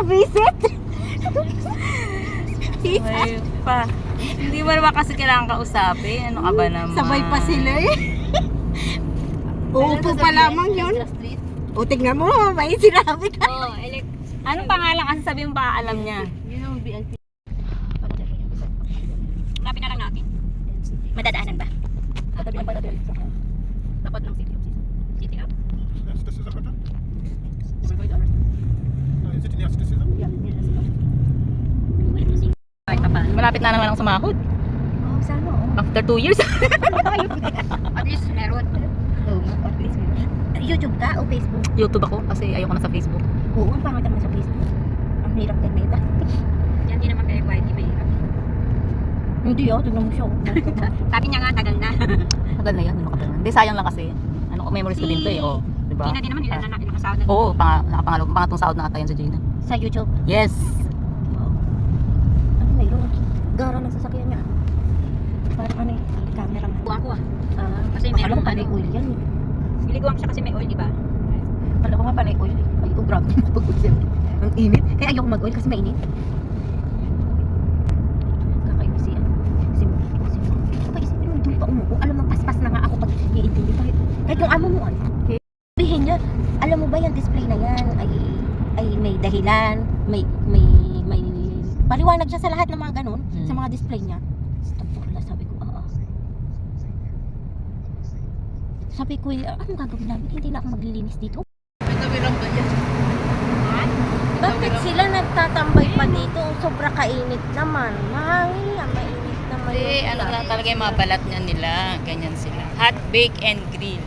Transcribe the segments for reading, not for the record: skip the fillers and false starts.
Visit? Sabay pa. Hindi mo naman kasi kailangan kausapin. Ano ka ba naman? Sabay pa sila eh. Uupo pa lamang yun. O, tingnan mo, may sinabi ka. Oh, Anong pangalan kasi sabi mo baka alam niya? yun ang BNP. Lapit na lang natin. Madadaanan ba? Tatabihan pa natin. Tapat ng city. City up. Yes, this is a hotel. We're going to our... Is it near Citizen? Yeah, near the city. Kahit pa paano. Malapit na naman ang sumahod. Oh, sana oh. After 2 years. At least meron. Oh, at least meron. YouTube ka o Facebook? YouTube ako kasi ayoko na sa Facebook. Oo, ang pangit naman sa Facebook. Ang hirap ganito. Yan din naman kay YT mahirap. Hindi oh, tignan mo siya oh. Sabi niya nga, tagal na. Tagal na yan. Ano ka ba? Hindi, sayang lang kasi. Ano, memories ko din to eh. Oh, diba? Gina din naman nila na nakasahod na. Oo, pangatong sahod na ata yan sa Gina. Sa YouTube. Yes! Ano mayroon? Gara ng sasakyan niya. Parang ano eh, camera man. Buwan ko ah. Kasi Kasi meron meron panay ano. oil yan eh. Biliguan ko siya kasi may oil, di ba? Kala ko nga panay oil eh. Ay, oh grabe. Ang init. Kaya ayoko mag-oil kasi mainit. Kakaiba si ano. Kapag isipin mo, doon pa umupo. Alam mo, paspas na nga ako pag iintindi. Kahit yung amo mo ano. Sabihin niya, alam mo ba yung display na yan ay may dahilan, may paliwanag siya sa lahat ng mga ganun, sa mga display niya. Astagfirullah, sabi ko, Sabi ko, anong gagawin namin? Hindi na ako maglilinis dito. Bakit sila nagtatambay pa dito? Sobra kainit naman. Mahangin na, mainit naman. Hindi, ano lang talaga yung mga balat niya nila. Ganyan sila. Hot bake and grill.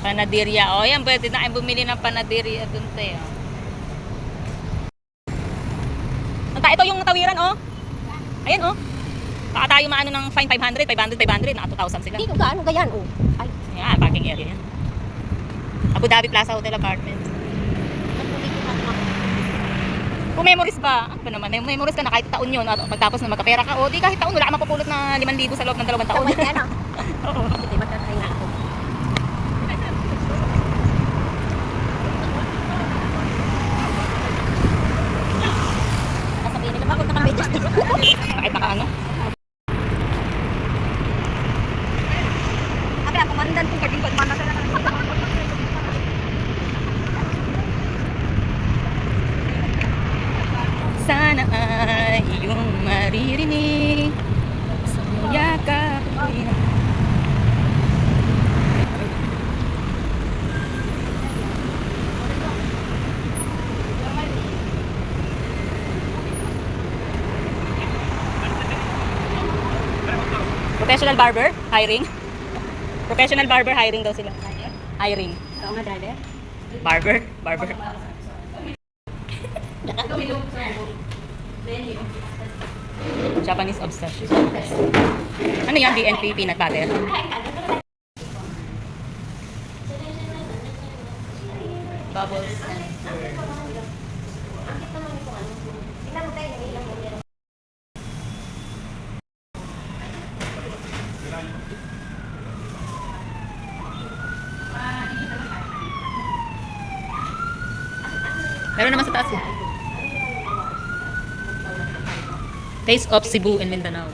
Panaderia. O yan, pwede na kayo bumili ng panaderia dun tayo. Ito yung tawiran, oh. Ayan, oh. Baka tayo maano ng fine 500, 500, naka 2,000 sila. Dito gaano gayan, oh. Ay, Yan, parking area yan. Abu Dhabi Plaza Hotel Apartment. Kung memories ba? Ano ba naman? May memories ka na kahit taon yun. Pagtapos na magkapera ka, o di kahit taon, wala ka mapupulot na 5,000 sa loob ng 2 taon. tawag yan, ah. Oo. Sige, magkakain na ako. Sasabihin nila, bakit naka-medyas dito? Kahit naka ano. Abi, ako marindan kung pwedeng pagmana sa Sana ay iyong maririnig sa yakap ko. Professional barber hiring. Professional barber hiring daw sila. Hiring. Ikaw nga, driver. Barber. Japanese obsession. Ano yan? BNP peanut butter? Bubbles. Meron naman sa taas eh. Taste of Cebu and Mindanao.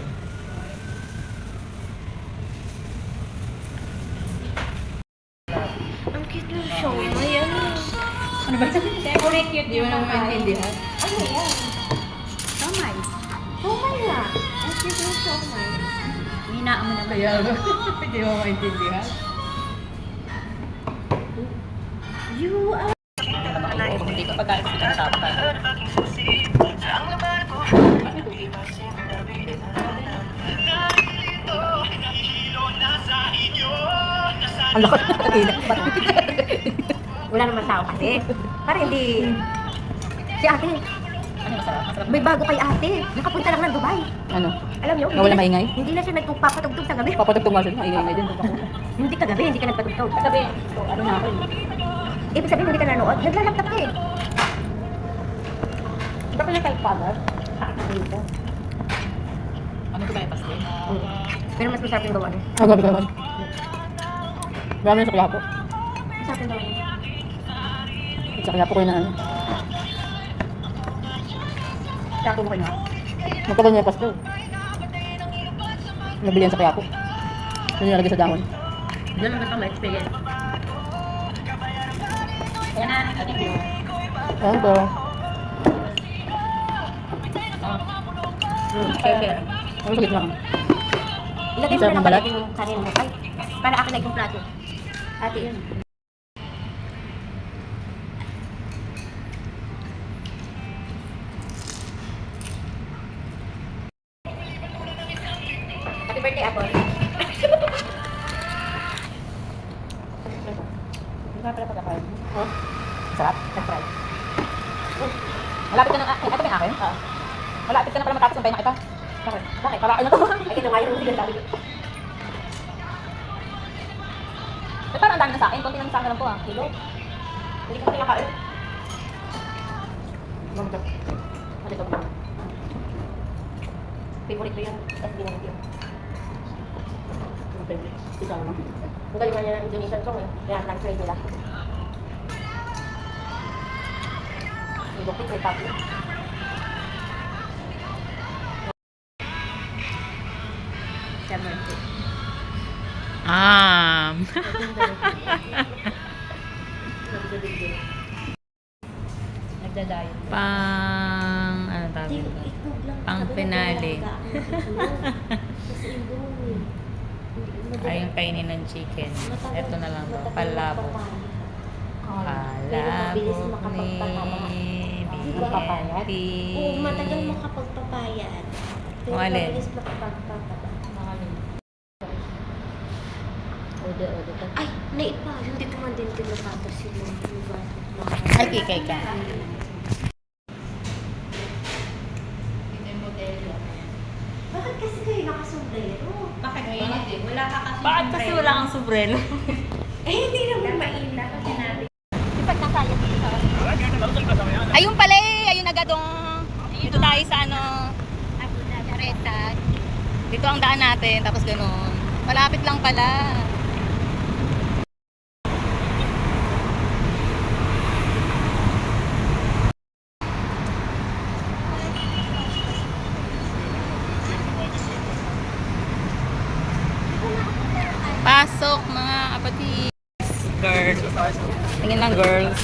Ang cute ng show mo yan. Ano ba ito? Siyempre, cute Hindi mo naman maintindihan. Ano yan? Kamay. Showman nga. Ang cute ng showman. Hinaan mo naman. Kaya ba? Hindi mo maintindihan. You are... Hindi ka pagkain sa pinag-usapan. Ang lakas ng kanina. Wala naman tao kasi. Parang hindi... Si ate, Ano masarap? Masarap. may bago kay ate. Nakapunta lang ng Dubai. Ano? Alam niyo, Nawala maingay? Hindi na siya nagpapatugtog sa gabi. Papatugtog nga siya. Maingay din. Hindi ka gabi, hindi ka nagpatugtog. Sabi, ano na ako eh. Ibig sabihin, hindi ka nanood. Naglalaptop ka eh. Iba ka niya kay father? Dito. Ano ito ba yung pastel? Pero mas masarap yung gawa niya. Gabi ka naman. Grabe yung sa kyapo. Masarap yung gawa niya. Sa kyapo ko yun na ano. Kaya ako na. Magkagal niya pasto. Nabili yan sa kaya ko. Yun yung nalagay sa dahon. Diyan lang may experience. Kaya na, thank you. Ayan ko. Share. Ano sa gitna? Ilagay mo Sarap na ng lang balat? pala yung kanin mo. Ay, para akin na yung plato. Ate, yun. Happy birthday, Apple. Hindi nga pala pagkakain. Oh. Sarap. Nag-try. Malapit ka na. Ito ba yung akin? Oo. Malapit ka na pala matapos ng tayo na kita. Bakit? Bakit? Kakain na to. Ay, ito nga yung hindi sabi ko. Eh, parang ang dami na sa akin. Konti lang sa akin lang po ah. Kilo. Hindi ko pa kinakain. Mamagap. Ano ito? Favorite ko yan. SB na yun. Isa lang. Ang galing nga niya ng Indonesian song eh. Kaya translate nila. May bukit, may papi. Summer food. Nagdadayo. Ano tawag ito? Pang finale. Ay, yung kainin ng chicken. Ito na lang daw. Palabok. Palabok ni BNP. Oo, matagal makapagpapayat. Pero Ang alin? mabilis makapagpapaba. Ode. Ay, naipa. Hindi ko man din pinapata sila. Ay, kikay ka. Bakit kasi kayo nakasombrero? Bakit mainit eh? Wala ka kasi. Bakit kasi wala kang sobrelo? Eh, hindi naman mainit. Kasi nabi. Di ba nasayat dito sa Ayun pala eh. Ayun agadong. Dito tayo sa ano. Abu Dhabi Retag? Dito ang daan natin. Tapos ganun. Malapit lang pala. Pasok mga kapatid. Girls. Tingin lang girls.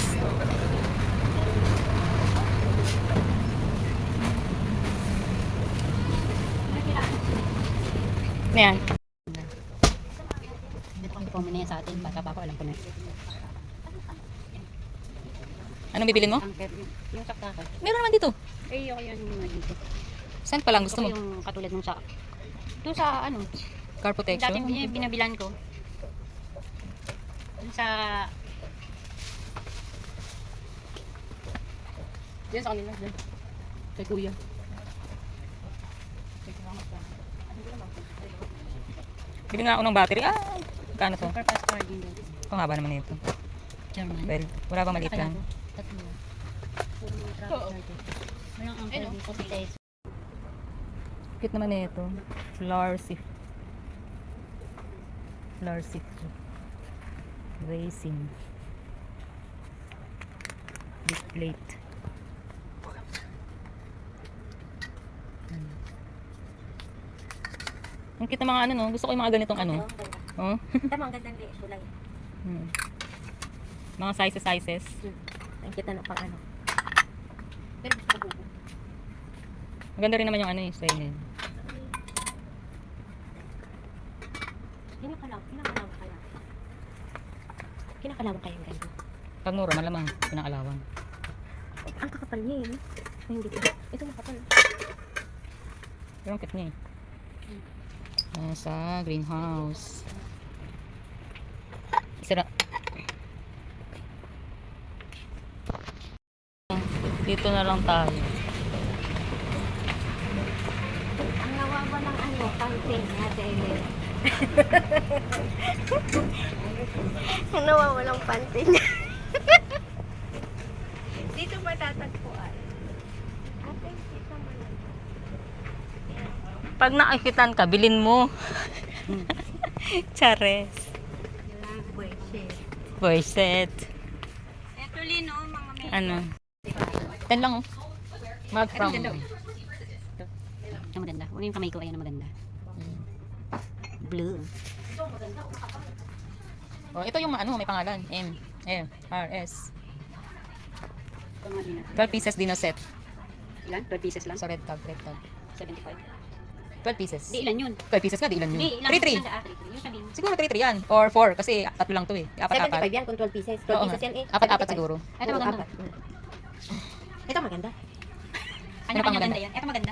Ayan. Hindi po muna yan sa atin. Bata pa ako, alam ko na. Anong bibilin mo? Yung sakta ka. Meron naman dito. Eh, ako yan yung dito. Saan pa lang gusto mo? Yung katulad nung sa... Doon sa ano, Car protection? dati yung binabilan ko. Doon sa... Diyan sa kanila, diyan. Kay kuya. Bili nga ako ng battery. Ah! Kano to? Super fast charging doon. Ang haba naman ito. German. Well, wala bang maliit lang? Tatlo. Walang ang pwede ko sa Cute naman na ito. Flarsif. Flarsif. Racing. Big plate. Ang cute ng mga ano no. Gusto ko yung mga ganitong ano. Oh. Tama, ang gandang leeg. Kulay. Hmm. Mga sizes. Ang kita na pang ano. Pero gusto ko bubo. Maganda rin naman yung ano yung style niya. Kinakalawang kayo ganito. Pag mura, malamang pinakalawan. Ang kakapal niya yun. Ay, hindi ko. Ito makapal. Pero ang cute niya eh. Sa greenhouse. Isara. Dito na lang tayo. Ang nawawa ng ano, pang-train natin. Ang nawawa ng pantin. Dito ba tatagpuan? Ate, kita mo lang. Pag nakikitan ka, bilin mo. Chares. Boyset. Eto, Lino, mga may... Ano? 10 lang oh. Mag from Ano yung kamay ko? Ayan na maganda. Blue. Oh, ito yung ano, may pangalan. M-R-S. 12 pieces din na set. Ilan? 12 pieces lang? Sa red tag, red tag. 75. 12 pieces. Di ilan yun? 12 pieces nga, di ilan yun? Di ilan? 3-3. Ilan? 3-3. Yung sabihin. Siguro 3-3 yan. Or 4, kasi tatlo lang to eh. Apat-apat. 75 yan kung 12 pieces. 12 Oo pieces nga. yan eh. Apat-apat 75. siguro. Ito Oo, maganda. apat. Ito maganda. Ano pang maganda? yan? Ito maganda.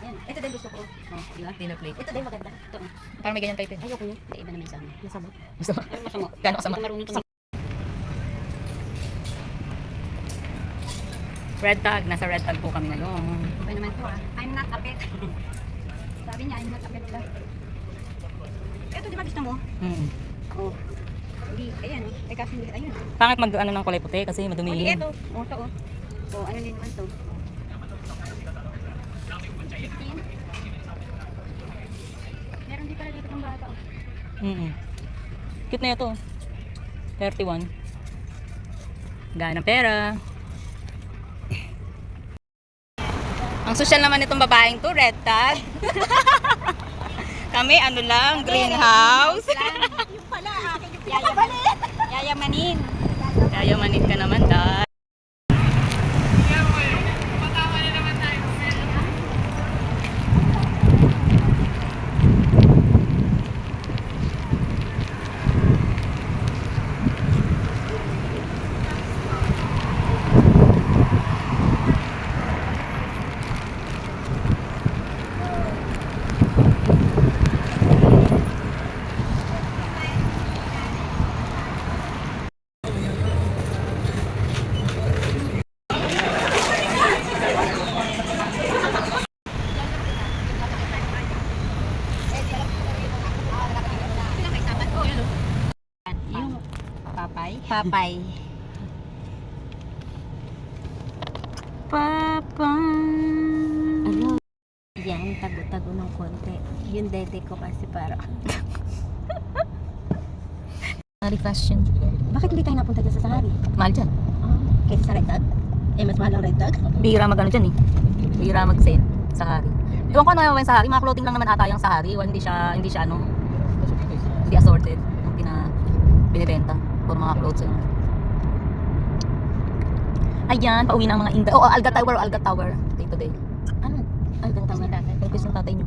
Ayan. Ito din gusto ko. Oh, di ba? Dinner plate. Ito din maganda. Ito. Parang may ganyan type eh. Ayoko yun. Hindi, iba naman sa amin. Masama. Gusto mo? Ano masama? Gano'ng kasama? Hindi ko marunong tumingin. Red tag. Nasa red tag po kami ngayon. Okay naman po ah. I'm not a pet. Sabi niya, I'm not a pet lang. Ito di ba gusto mo? Oh. Hindi, ayan oh. Eh kasi hindi, ayun. Pangit mag ano ng kulay puti kasi Oh, di madumi. ito. Oh, ito oh. Oh, ano din naman to? 15. Meron din pala dito pang bata. Cute na ito. 31. Gana pera. Ang social naman itong babaeng to, red tag. Kami ano lang, greenhouse. Yung pala, akin yung yayamanin. Yayamanin ka naman, dahil. Yung papay. Papay. Ano? Yan, tago-tago ng konti. Yung dede ko kasi para. Sari fashion. Bakit hindi tayo napunta dyan sa Sahari? Mahal dyan. Kaysa sa Red Tag? Eh, mas mahal ang Red Tag. Bihira mag ano dyan eh. Bihira mag-sale sa Hari. Iwan ko ano yung Sahari. Mga clothing lang naman ata yung Sahari. Hindi siya ano. Hindi assorted. Yung binibenta. For mga clothes lang. Ayan, pauwi na ang mga Inda. Oh, Alga Tower. Day to day. Ano? Ang ganda mo tatay. Focus ng tatay niyo.